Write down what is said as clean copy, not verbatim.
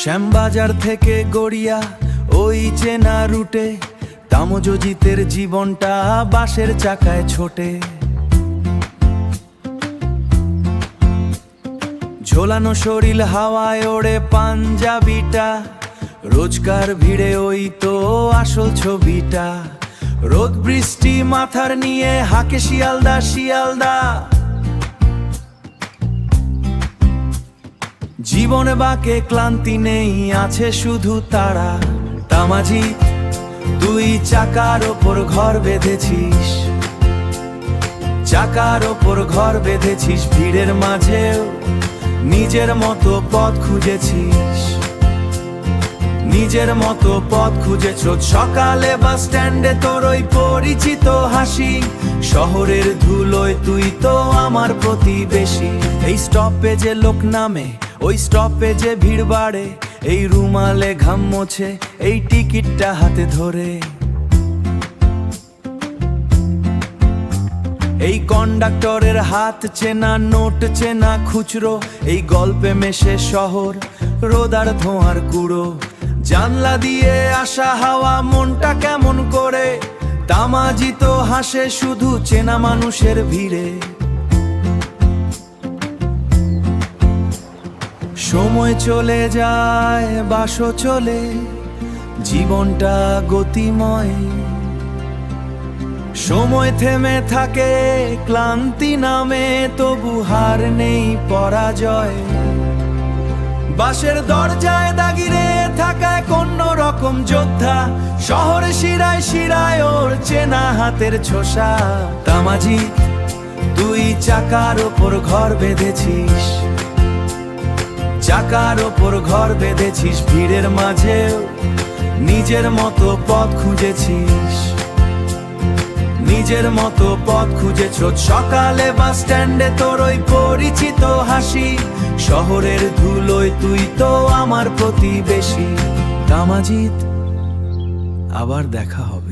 শ্যামবাজার থেকে গড়িয়া ওই চেনা রুটে তামজজিতের জীবনটা বাঁশের চাকায় ছোটে। ঝোলানো শরীর হাওয়ায় ওড়ে পাঞ্জাবিটা, রোজকার ভিড়ে ওই তো আসল ছবিটা। রোদ বৃষ্টি মাথার নিয়ে হাঁকে শিয়ালদা শিয়ালদা। জীবনে বাঁকে ক্লান্তি নেই, আছে শুধু তারা। তামাজি তুই চাকার ওপর ঘর বেঁধেছিস, চাকার ওপর ঘর বেঁধেছিস। ভিড়ের মাঝেও নিজের মতো পথ খুঁজেছিস, নিজের মতো পথ খুঁজেছ। সকালে বাস স্ট্যান্ডে তোর ওই পরিচিত হাসি, শহরের ধুলোয় তুই তো আমার প্রতিবেশী। এই স্টপেজে লোক নামে, ওই স্টপেজে ভিড় বাড়ে, এই রুমালে ঘাম মোছে, এই টিকিটটা হাতে ধরে। এই কন্ডাক্টরের হাত চেনা, নোট চেনা খুচরো, এই গল্পে মেশে শহর রোদার ধোঁয়ার কুড়ো। জানলা দিয়ে আসা হাওয়া মনটা কেমন করে, তামাজি তো হাসে শুধু চেনা মানুষের ভিড়ে। সময় চলে যায়, বাসও চলে, জীবনটা গতিময়। সময় থেমে থাকে, ক্লান্তি নামে, তবু হার নেই পরাজয়। বাসের দরজায় দাগিরে থাকায় কোন রকম যোদ্ধা, শহরে শিরায় শিরায় ওর চেনা হাতের ছোঁয়া। তামাজি তুই চাকার ওপর ঘর বেঁধেছিস, চাকার ওপর ঘর বেঁধেছিস। ভিড়ের মাঝেও নিজের মতো পথ খুঁজেছিস, নিজের মতো পথ খুঁজেছ। সকালে বাস স্ট্যান্ডে তোর ওই পরিচিত হাসি, শহরের ধুলোয় তুই তো আমার প্রতিবেশী। তামাজিত আবার দেখা হবে।